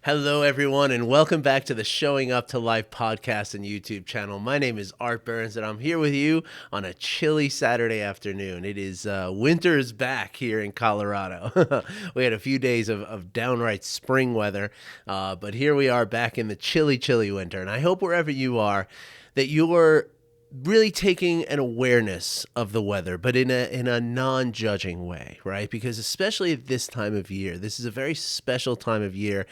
Hello, everyone, and welcome back to the Showing Up to Life podcast and YouTube channel. My name is Art Burns, and I'm here with you on a chilly Saturday afternoon. It is winter is back here in Colorado. We had a few days of downright spring weather, but here we are back in the chilly, chilly winter. And I hope wherever you are that you're really taking an awareness of the weather, but in a non-judging way, right? Because especially at this time of year, this is a very special time of year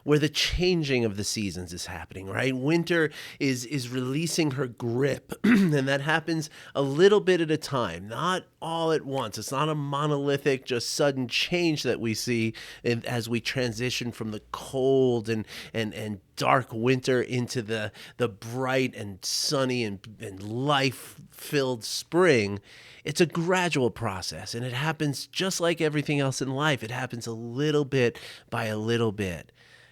where the changing of the seasons is happening, right? Winter is releasing her grip, and that happens a little bit at a time, not all at once. It's not a monolithic, just sudden change that we see as we transition from the cold and dark winter into the bright and sunny and life-filled spring. It's a gradual process, and it happens just like everything else in life. It happens a little bit by a little bit.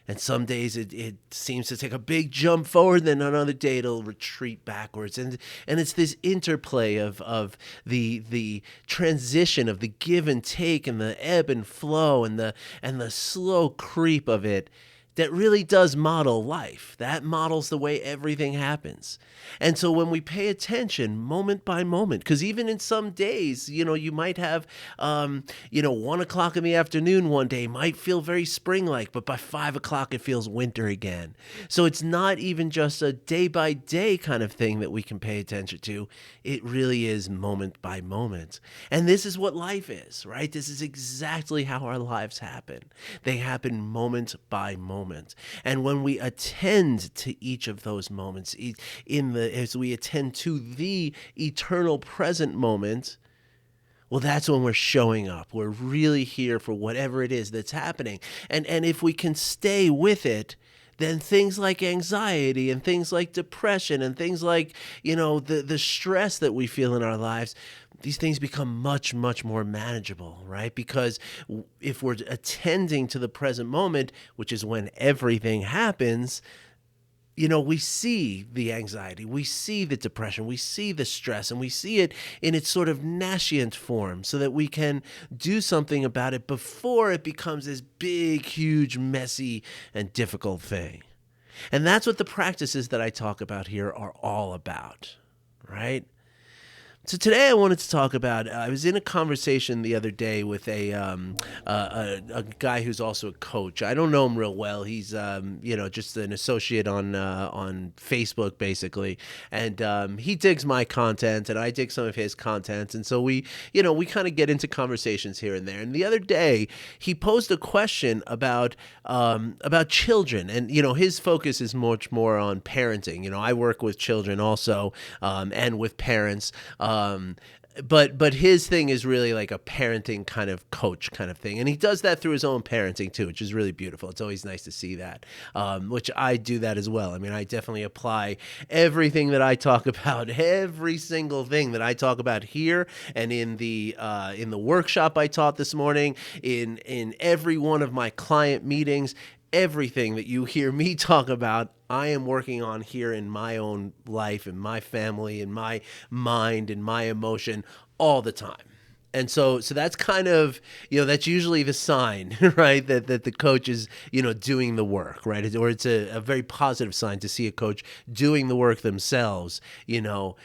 And some days it seems to take a big jump forward, then on another day it'll retreat backwards. And it's this interplay of the transition, of the give and take and the ebb and flow and the slow creep of it that really does model life. That models the way everything happens. And so when we pay attention moment by moment, because even in some days, you might have, 1 o'clock in the afternoon one day might feel very spring-like, but by 5 o'clock it feels winter again. So it's not even just a day-by-day kind of thing that we can pay attention to. It really is moment by moment. And this is what life is, right? This is exactly how our lives happen. They happen moment by moment. And when we attend to each of those moments, as we attend to the eternal present moment, well, that's when we're showing up. We're really here for whatever it is that's happening. And if we can stay with it, then things like anxiety and things like depression and things like, the stress that we feel in our lives, these things become much, much more manageable, right? Because if we're attending to the present moment, which is when everything happens, we see the anxiety, we see the depression, we see the stress, and we see it in its sort of nascent form so that we can do something about it before it becomes this big, huge, messy, and difficult thing. And that's what the practices that I talk about here are all about, right? So today I wanted to talk about, I was in a conversation the other day with a guy who's also a coach. I don't know him real well. He's, just an associate on Facebook, basically. And he digs my content, and I dig some of his content. And so we kind of get into conversations here and there. And the other day, he posed a question about children. And, his focus is much more on parenting. I work with children also, and with parents. But his thing is really like a parenting kind of coach kind of thing. And he does that through his own parenting too, which is really beautiful. It's always nice to see that, which I do that as well. I mean, I definitely apply everything that I talk about, every single thing that I talk about here and in the workshop I taught this morning, in every one of my client meetings. Everything that you hear me talk about, I am working on here in my own life, in my family, in my mind, in my emotion all the time. And so that's kind of, that's usually the sign, right, that the coach is, doing the work, right? Or it's a very positive sign to see a coach doing the work themselves, the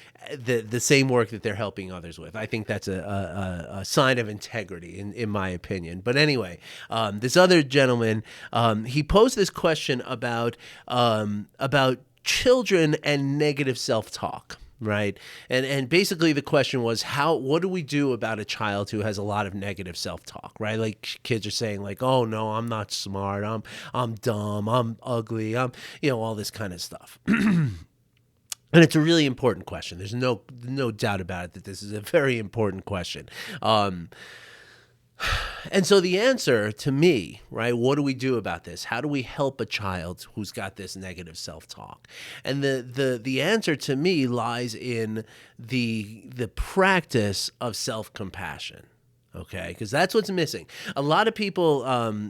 same work that they're helping others with. I think that's a sign of integrity, in my opinion. But anyway, this other gentleman, he posed this question about children and negative self-talk. Right. And basically the question was, what do we do about a child who has a lot of negative self-talk, right? Like kids are saying like, oh no, I'm not smart. I'm dumb. I'm ugly. I'm, all this kind of stuff. And it's a really important question. There's no doubt about it that this is a very important question. And so the answer to me, right, what do we do about this? How do we help a child who's got this negative self-talk? And the answer to me lies in the practice of self-compassion. Okay, because that's what's missing. A lot of people,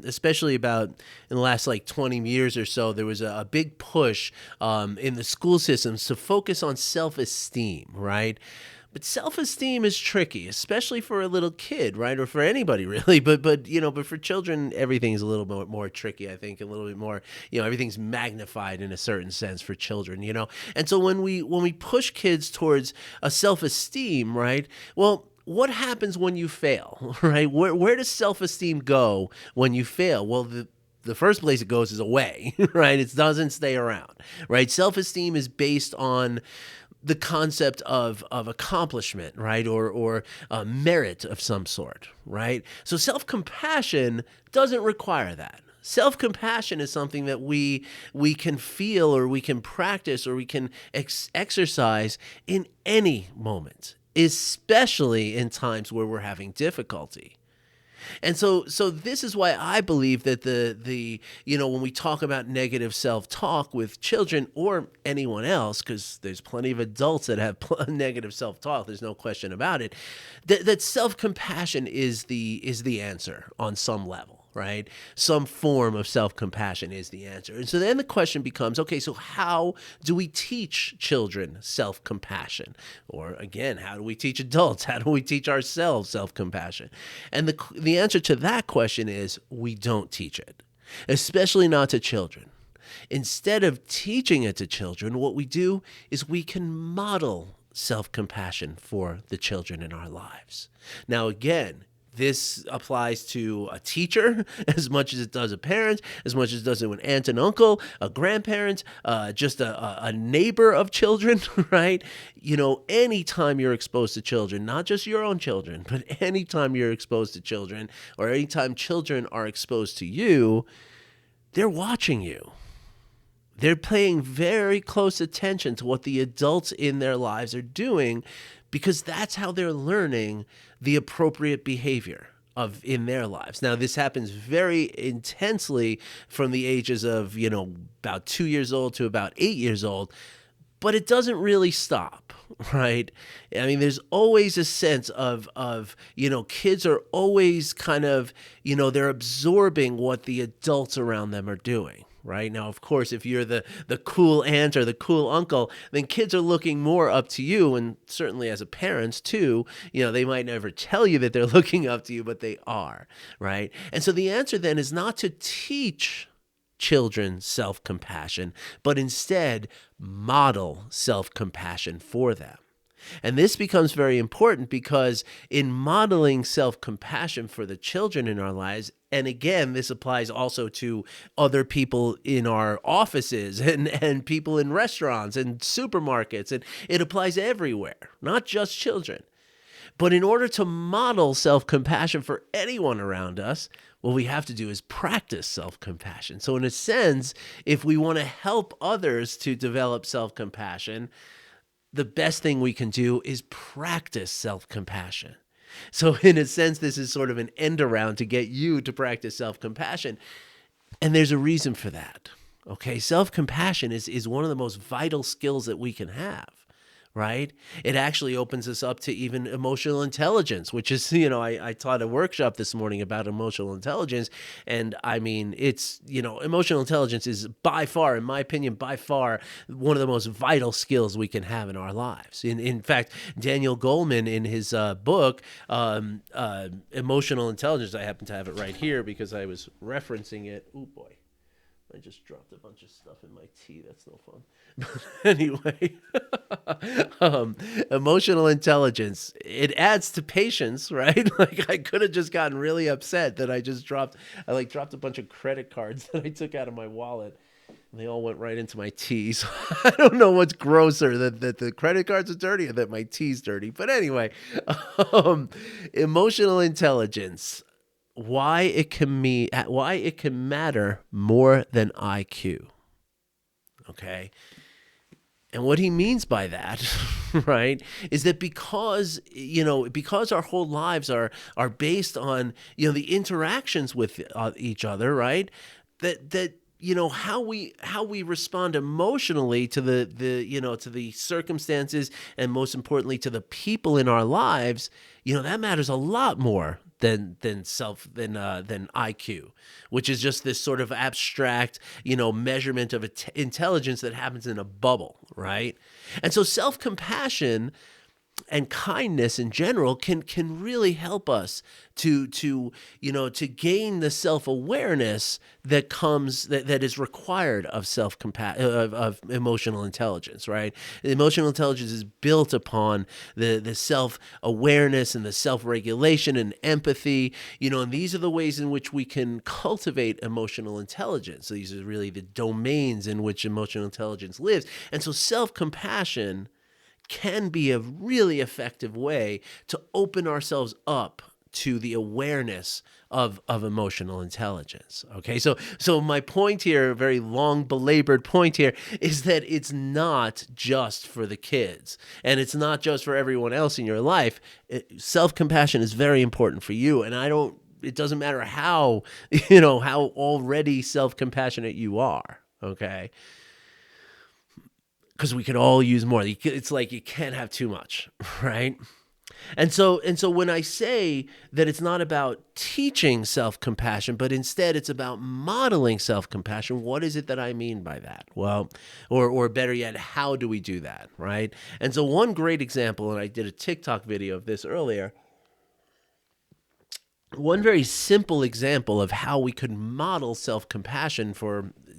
especially about in the last 20 years or so, there was a big push in the school systems to focus on self-esteem, right? But self-esteem is tricky, especially for a little kid, right? Or for anybody really. But for children, everything's a little bit more tricky, I think, a little bit more, everything's magnified in a certain sense for children. And so when we push kids towards a self-esteem, right? Well, what happens when you fail, right? Where does self-esteem go when you fail? Well, the first place it goes is away, right? It doesn't stay around, right? Self-esteem is based on the concept of accomplishment, right? Or merit of some sort, right? So self-compassion doesn't require that. Self-compassion is something that we can feel or we can practice or we can exercise in any moment, especially in times where we're having difficulty. And so this is why I believe that when we talk about negative self-talk with children or anyone else, because there's plenty of adults that have negative self-talk, there's no question about it, that self-compassion is the answer on some level. Right? Some form of self-compassion is the answer. And so then the question becomes, okay, so how do we teach children self-compassion? Or again, how do we teach adults? How do we teach ourselves self-compassion? And the answer to that question is we don't teach it, especially not to children. Instead of teaching it to children, what we do is we can model self-compassion for the children in our lives. Now, again, this applies to a teacher as much as it does a parent, as much as it does to an aunt and uncle, a grandparent, just a neighbor of children, right? Anytime you're exposed to children, not just your own children, but anytime you're exposed to children or anytime children are exposed to you, they're watching you. They're paying very close attention to what the adults in their lives are doing because that's how they're learning the appropriate behavior in their lives. Now, this happens very intensely from the ages of, about 2 years old to about 8 years old, but it doesn't really stop, right? I mean, there's always a sense of kids are always kind of, they're absorbing what the adults around them are doing. Right now, of course, if you're the cool aunt or the cool uncle, then kids are looking more up to you, and certainly as a parent too. They might never tell you that they're looking up to you, but they are, right? And so the answer then is not to teach children self-compassion, but instead model self-compassion for them. And this becomes very important because in modeling self-compassion for the children in our lives, and again, this applies also to other people in our offices and people in restaurants and supermarkets, and it applies everywhere, not just children. But in order to model self-compassion for anyone around us, what we have to do is practice self-compassion. So in a sense, if we want to help others to develop self-compassion, the best thing we can do is practice self-compassion. So in a sense, this is sort of an end around to get you to practice self-compassion. And there's a reason for that. Okay, self-compassion is one of the most vital skills that we can have. Right? It actually opens us up to even emotional intelligence, which is, I taught a workshop this morning about emotional intelligence. And I mean, it's, emotional intelligence is by far, in my opinion, one of the most vital skills we can have in our lives. In fact, Daniel Goleman in his book, Emotional Intelligence, I happen to have it right here because I was referencing it. Oh boy. I just dropped a bunch of stuff in my tea. That's no fun. But anyway, emotional intelligence, it adds to patience, right? Like I could have just gotten really upset that I dropped a bunch of credit cards that I took out of my wallet. And they all went right into my tea. So I don't know what's grosser, that the credit cards are dirty or that my tea's dirty. But anyway, emotional intelligence. Why it can matter more than IQ. Okay? And what he means by that, right, is that because our whole lives are based on, the interactions with each other, right? That how we respond emotionally to the circumstances and most importantly to the people in our lives, that matters a lot more than IQ, which is just this sort of abstract, measurement of intelligence that happens in a bubble, right? And so self-compassion and kindness in general can really help us to gain the self-awareness that is required of of emotional intelligence, right? Emotional intelligence is built upon the self-awareness and the self-regulation and empathy, and these are the ways in which we can cultivate emotional intelligence. So these are really the domains in which emotional intelligence lives. And so self-compassion can be a really effective way to open ourselves up to the awareness of emotional intelligence. Okay, so my point here, a very long belabored point here, is that it's not just for the kids, and it's not just for everyone else in your life. Self-compassion is very important for you, and it doesn't matter how how already self-compassionate you are. Okay, because we could all use more. It's like you can't have too much, right? And so when I say that it's not about teaching self-compassion, but instead it's about modeling self-compassion, what is it that I mean by that? Well, or better yet, how do we do that, right? And so one great example, and I did a TikTok video of this earlier, one very simple example of how we could model self-compassion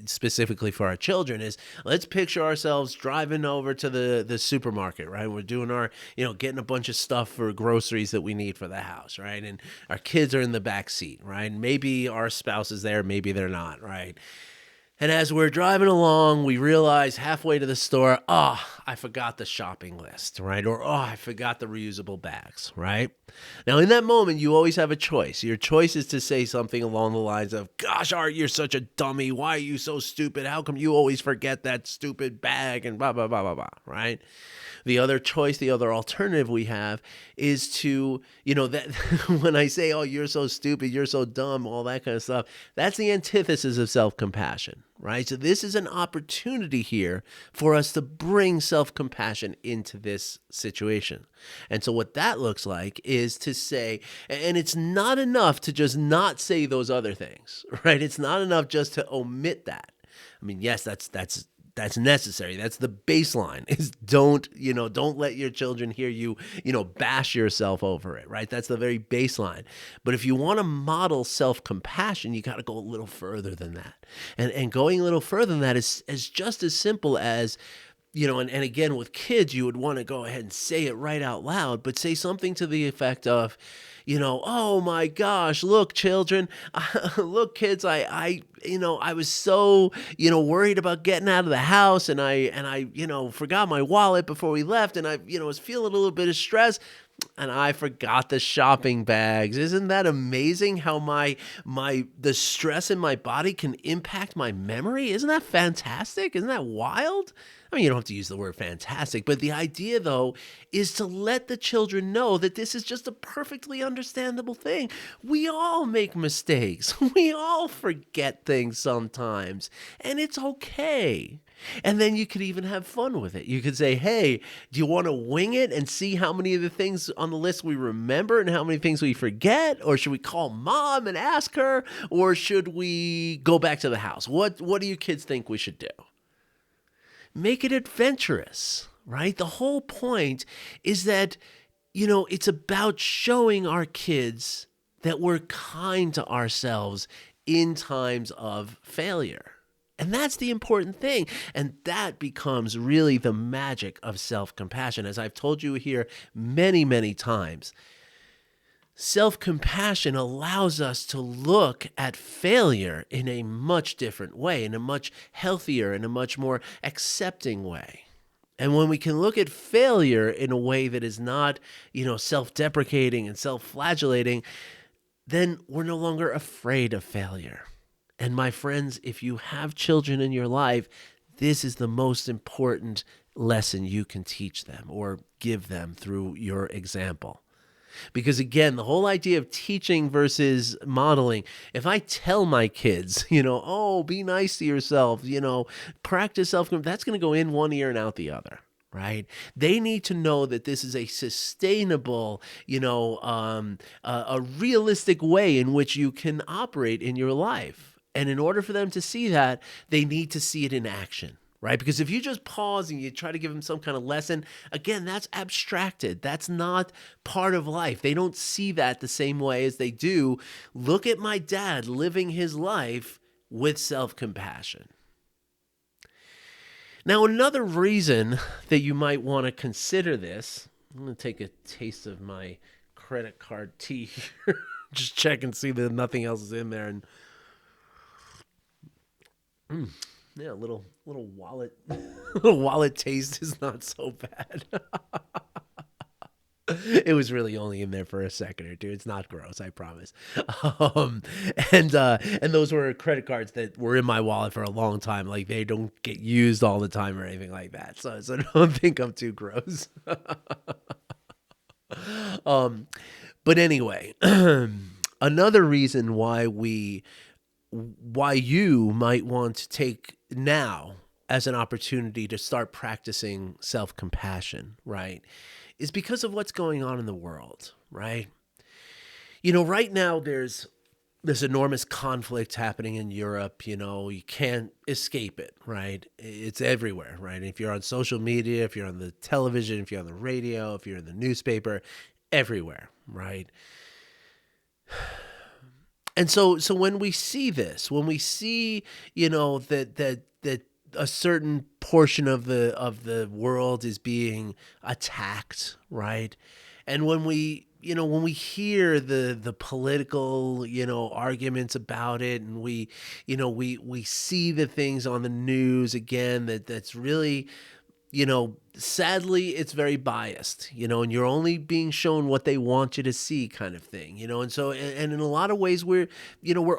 specifically for our children is, let's picture ourselves driving over to the supermarket, right? We're doing our, getting a bunch of stuff for groceries that we need for the house, right? And our kids are in the back seat, right? Maybe our spouse is there, maybe they're not, right? And as we're driving along, we realize halfway to the store, I forgot the shopping list, right? Or, I forgot the reusable bags, right? Now, in that moment, you always have a choice. Your choice is to say something along the lines of, gosh, Art, you're such a dummy. Why are you so stupid? How come you always forget that stupid bag? And blah, blah, blah, blah, blah, right? The other choice, the other alternative we have is to, that when I say, you're so stupid, you're so dumb, all that kind of stuff, that's the antithesis of self-compassion, right? So this is an opportunity here for us to bring self-compassion into this situation. And so what that looks like is to say, and it's not enough to just not say those other things, right? It's not enough just to omit that. I mean, yes, that's necessary. That's the baseline, is don't let your children hear you, bash yourself over it, right? That's the very baseline. But if you want to model self-compassion, you got to go a little further than that. And going a little further than that is just as simple as, and again, with kids, you would want to go ahead and say it right out loud, but say something to the effect of, oh my gosh, look, children, look, kids, I was so, worried about getting out of the house, and I forgot my wallet before we left, and I, was feeling a little bit of stress, and I forgot the shopping bags. Isn't that amazing how the stress in my body can impact my memory? Isn't that fantastic? Isn't that wild? I mean, you don't have to use the word fantastic, but the idea, though, is to let the children know that this is just a perfectly understandable thing. We all make mistakes. We all forget things sometimes, and it's okay. And then you could even have fun with it. You could say, hey, do you want to wing it and see how many of the things on the list we remember and how many things we forget? Or should we call mom and ask her? Or should we go back to the house? What do you kids think we should do? Make it adventurous, right? The whole point is that, it's about showing our kids that we're kind to ourselves in times of failure. And that's the important thing. And that becomes really the magic of self-compassion. As I've told you here many, many times, self-compassion allows us to look at failure in a much different way, in a much healthier, in a much more accepting way. And when we can look at failure in a way that is not, self-deprecating and self-flagellating, then we're no longer afraid of failure. And my friends, if you have children in your life, this is the most important lesson you can teach them or give them through your example. Because again, the whole idea of teaching versus modeling, if I tell my kids, be nice to yourself, practice self-compassion, that's going to go in one ear and out the other. Right? They need to know that this is a sustainable, a realistic way in which you can operate in your life. And in order for them to see that, they need to see it in action. right? Because if you just pause and you try to give them some kind of lesson, again, that's abstracted. That's not part of life. They don't see that the same way as they do. Look at my dad living his life with self-compassion. Now, another reason that you might want to consider this, I'm going to take a taste of my credit card tea here. Just check and see that nothing else is in there. And yeah, a little wallet, little wallet taste is not so bad. It was really only in there for a second or two. It's not gross, I promise. And those were credit cards that were in my wallet for a long time. Like they don't get used all the time or anything like that. So don't think I'm too gross. But anyway, another reason why you might want to take now as an opportunity to start practicing self-compassion, right, is because of what's going on in the world, right? Right now there's this enormous conflict happening in Europe. You can't escape it, right? It's everywhere, right? If you're on social media, if you're on the television, if you're on the radio, if you're in the newspaper, everywhere, right? And so when we see this, when we see, that a certain portion of the world is being attacked, right? And when we hear the political, arguments about it, and we see the things on the news again that's really, sadly, it's very biased, and you're only being shown what they want you to see, kind of thing, and so, and in a lot of ways, we're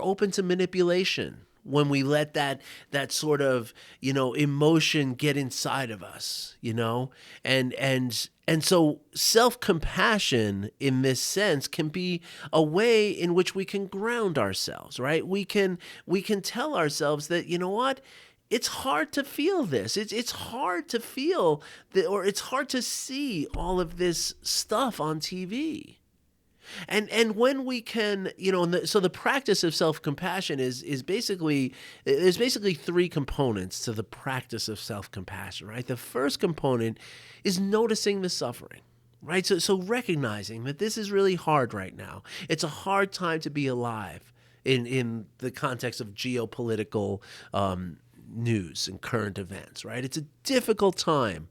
open to manipulation when we let that sort of, emotion get inside of us, and so self-compassion in this sense can be a way in which we can ground ourselves, right? We can tell ourselves that, what? It's hard to feel this. It's hard to feel that, or it's hard to see all of this stuff on TV. And when we can, so the practice of self-compassion is basically, there's basically three components to the practice of self-compassion, right? The first component is noticing the suffering, right? So recognizing that this is really hard right now. It's a hard time to be alive in the context of geopolitical news and current events, right? It's a difficult time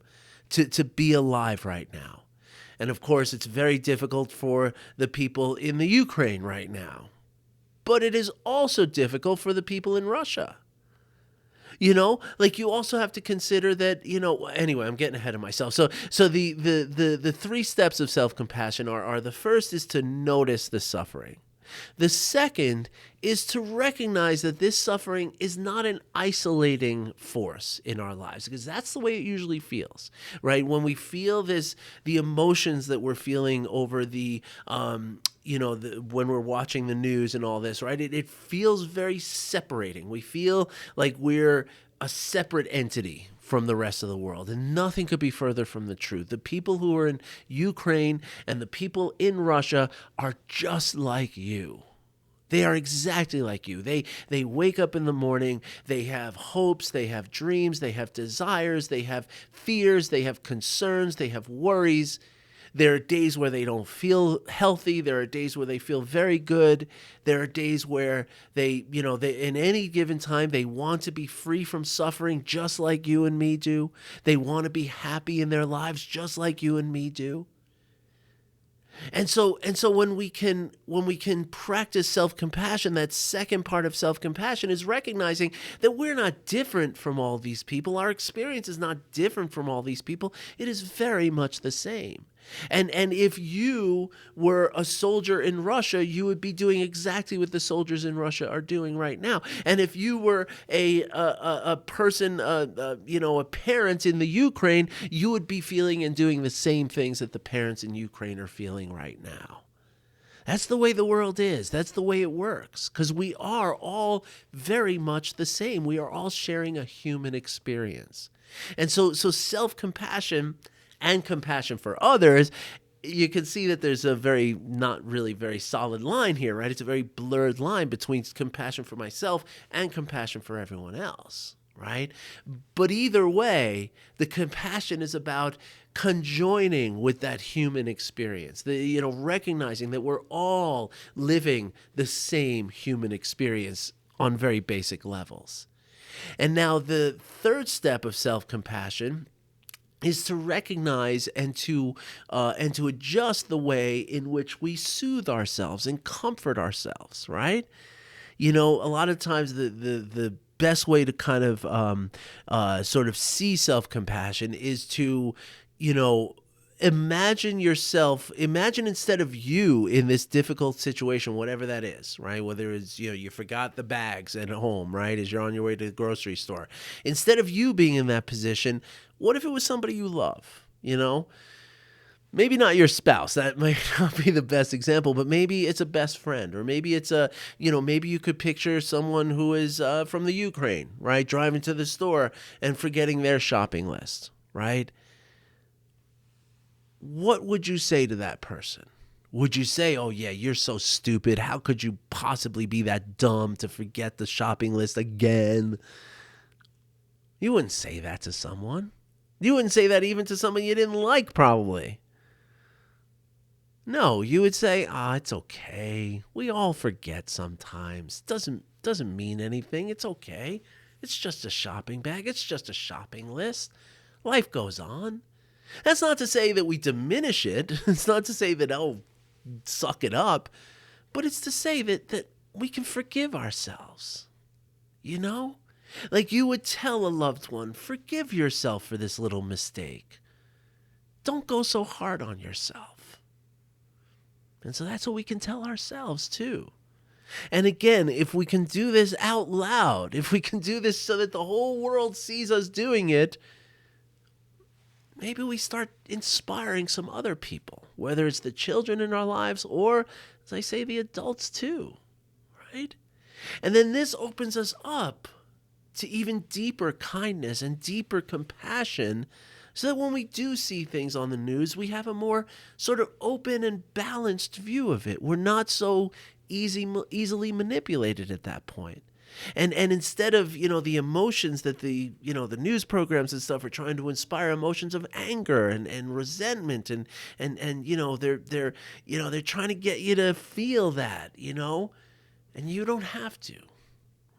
to be alive right now. And of course, it's very difficult for the people in the Ukraine right now. But it is also difficult for the people in Russia. Like you also have to consider that, anyway, I'm getting ahead of myself. So the three steps of self-compassion are the first is to notice the suffering. The second is to recognize that this suffering is not an isolating force in our lives, because that's the way it usually feels, right? When we feel the emotions that we're feeling over when we're watching the news and all this, right? It feels very separating. We feel like we're a separate entity from the rest of the world. And nothing could be further from the truth. The people who are in Ukraine and the people in Russia are just like you. They are exactly like you. They wake up in the morning, they have hopes, they have dreams, they have desires, they have fears, they have concerns, they have worries. There are days where they don't feel healthy. There are days where they feel very good. There are days where they in any given time, they want to be free from suffering just like you and me do. They want to be happy in their lives just like you and me do. And so when we can practice self-compassion, that second part of self-compassion is recognizing that we're not different from all these people. Our experience is not different from all these people. It is very much the same. And if you were a soldier in Russia, you would be doing exactly what the soldiers in Russia are doing right now. And if you were a person, a parent in the Ukraine, you would be feeling and doing the same things that the parents in Ukraine are feeling right now. That's the way the world is. That's the way it works, because we are all very much the same. We are all sharing a human experience. And so self-compassion and compassion for others, you can see that there's a not really very solid line here, right? It's a very blurred line between compassion for myself and compassion for everyone else, right? But either way, the compassion is about conjoining with that human experience, recognizing that we're all living the same human experience on very basic levels. And now the third step of self-compassion is to recognize and to adjust the way in which we soothe ourselves and comfort ourselves, right? A lot of times the best way to kind of sort of see self-compassion is to, you know, imagine instead of you in this difficult situation, whatever that is, right? Whether it's, you forgot the bags at home, right? As you're on your way to the grocery store. Instead of you being in that position, what if it was somebody you love, Maybe not your spouse. That might not be the best example, but maybe it's a best friend, or maybe it's maybe you could picture someone who is from the Ukraine, right? Driving to the store and forgetting their shopping list, right? What would you say to that person? Would you say, oh, yeah, you're so stupid. How could you possibly be that dumb to forget the shopping list again? You wouldn't say that to someone. You wouldn't say that even to someone you didn't like, probably. No, you would say, it's okay. We all forget sometimes. Doesn't mean anything. It's okay. It's just a shopping bag. It's just a shopping list. Life goes on. That's not to say that we diminish it. It's not to say that, suck it up. But it's to say that we can forgive ourselves. Like you would tell a loved one, forgive yourself for this little mistake. Don't go so hard on yourself. And so that's what we can tell ourselves too. And again, if we can do this out loud, if we can do this so that the whole world sees us doing it, maybe we start inspiring some other people, whether it's the children in our lives or, as I say, the adults too, right? And then this opens us up to even deeper kindness and deeper compassion, so that when we do see things on the news, we have a more sort of open and balanced view of it. We're not so easily manipulated at that point. And instead of, the emotions that the news programs and stuff are trying to inspire, emotions of anger and resentment and they're trying to get you to feel that, and you don't have to,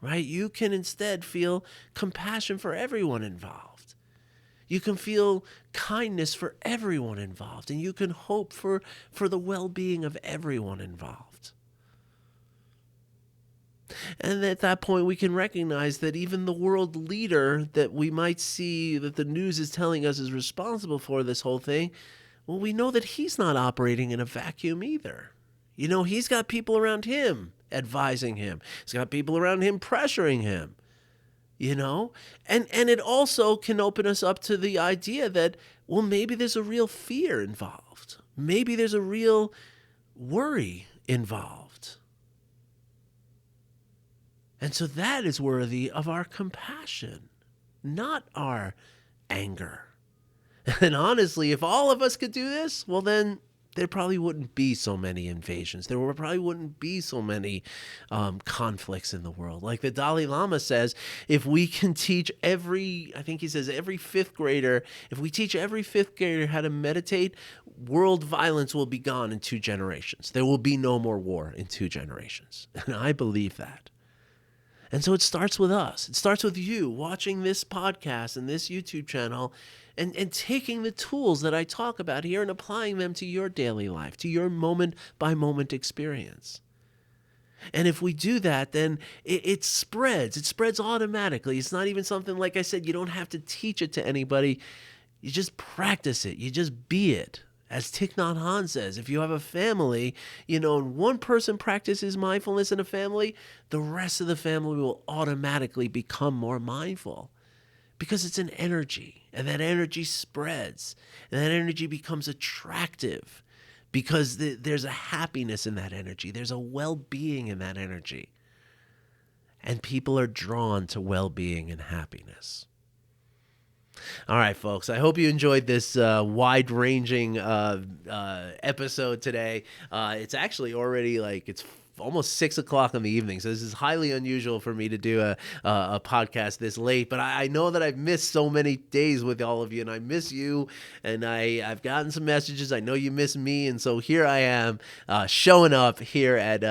right? You can instead feel compassion for everyone involved. You can feel kindness for everyone involved, and you can hope for the well-being of everyone involved. And at that point, we can recognize that even the world leader that we might see that the news is telling us is responsible for this whole thing, well, we know that he's not operating in a vacuum either. He's got people around him advising him. He's got people around him pressuring him. And it also can open us up to the idea that, well, maybe there's a real fear involved. Maybe there's a real worry involved. And so that is worthy of our compassion, not our anger. And honestly, if all of us could do this, well, then there probably wouldn't be so many invasions. There probably wouldn't be so many conflicts in the world. Like the Dalai Lama says, if we can teach every fifth grader, if we teach every fifth grader how to meditate, world violence will be gone in 2 generations. There will be no more war in 2 generations. And I believe that. And so it starts with us. It starts with you watching this podcast and this YouTube channel and taking the tools that I talk about here and applying them to your daily life, to your moment-by-moment experience. And if we do that, then it spreads. It spreads automatically. It's not even something, like I said, you don't have to teach it to anybody. You just practice it. You just be it. As Thich Nhat Hanh says, if you have a family, and one person practices mindfulness in a family, the rest of the family will automatically become more mindful. Because it's an energy, and that energy spreads, and that energy becomes attractive because there's a happiness in that energy. There's a well-being in that energy. And people are drawn to well-being and happiness. All right, folks, I hope you enjoyed this wide-ranging episode today. It's actually already it's almost 6 o'clock in the evening. So this is highly unusual for me to do a podcast this late. But I know that I've missed so many days with all of you, and I miss you. And I've gotten some messages. I know you miss me, and so here I am showing up here at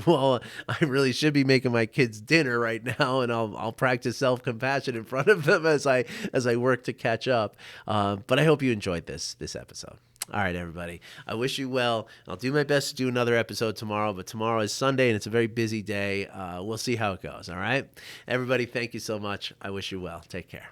well, I really should be making my kids dinner right now, and I'll practice self-compassion in front of them as I work to catch up. But I hope you enjoyed this episode. All right, everybody. I wish you well. I'll do my best to do another episode tomorrow, but tomorrow is Sunday and it's a very busy day. We'll see how it goes. All right, everybody. Thank you so much. I wish you well. Take care.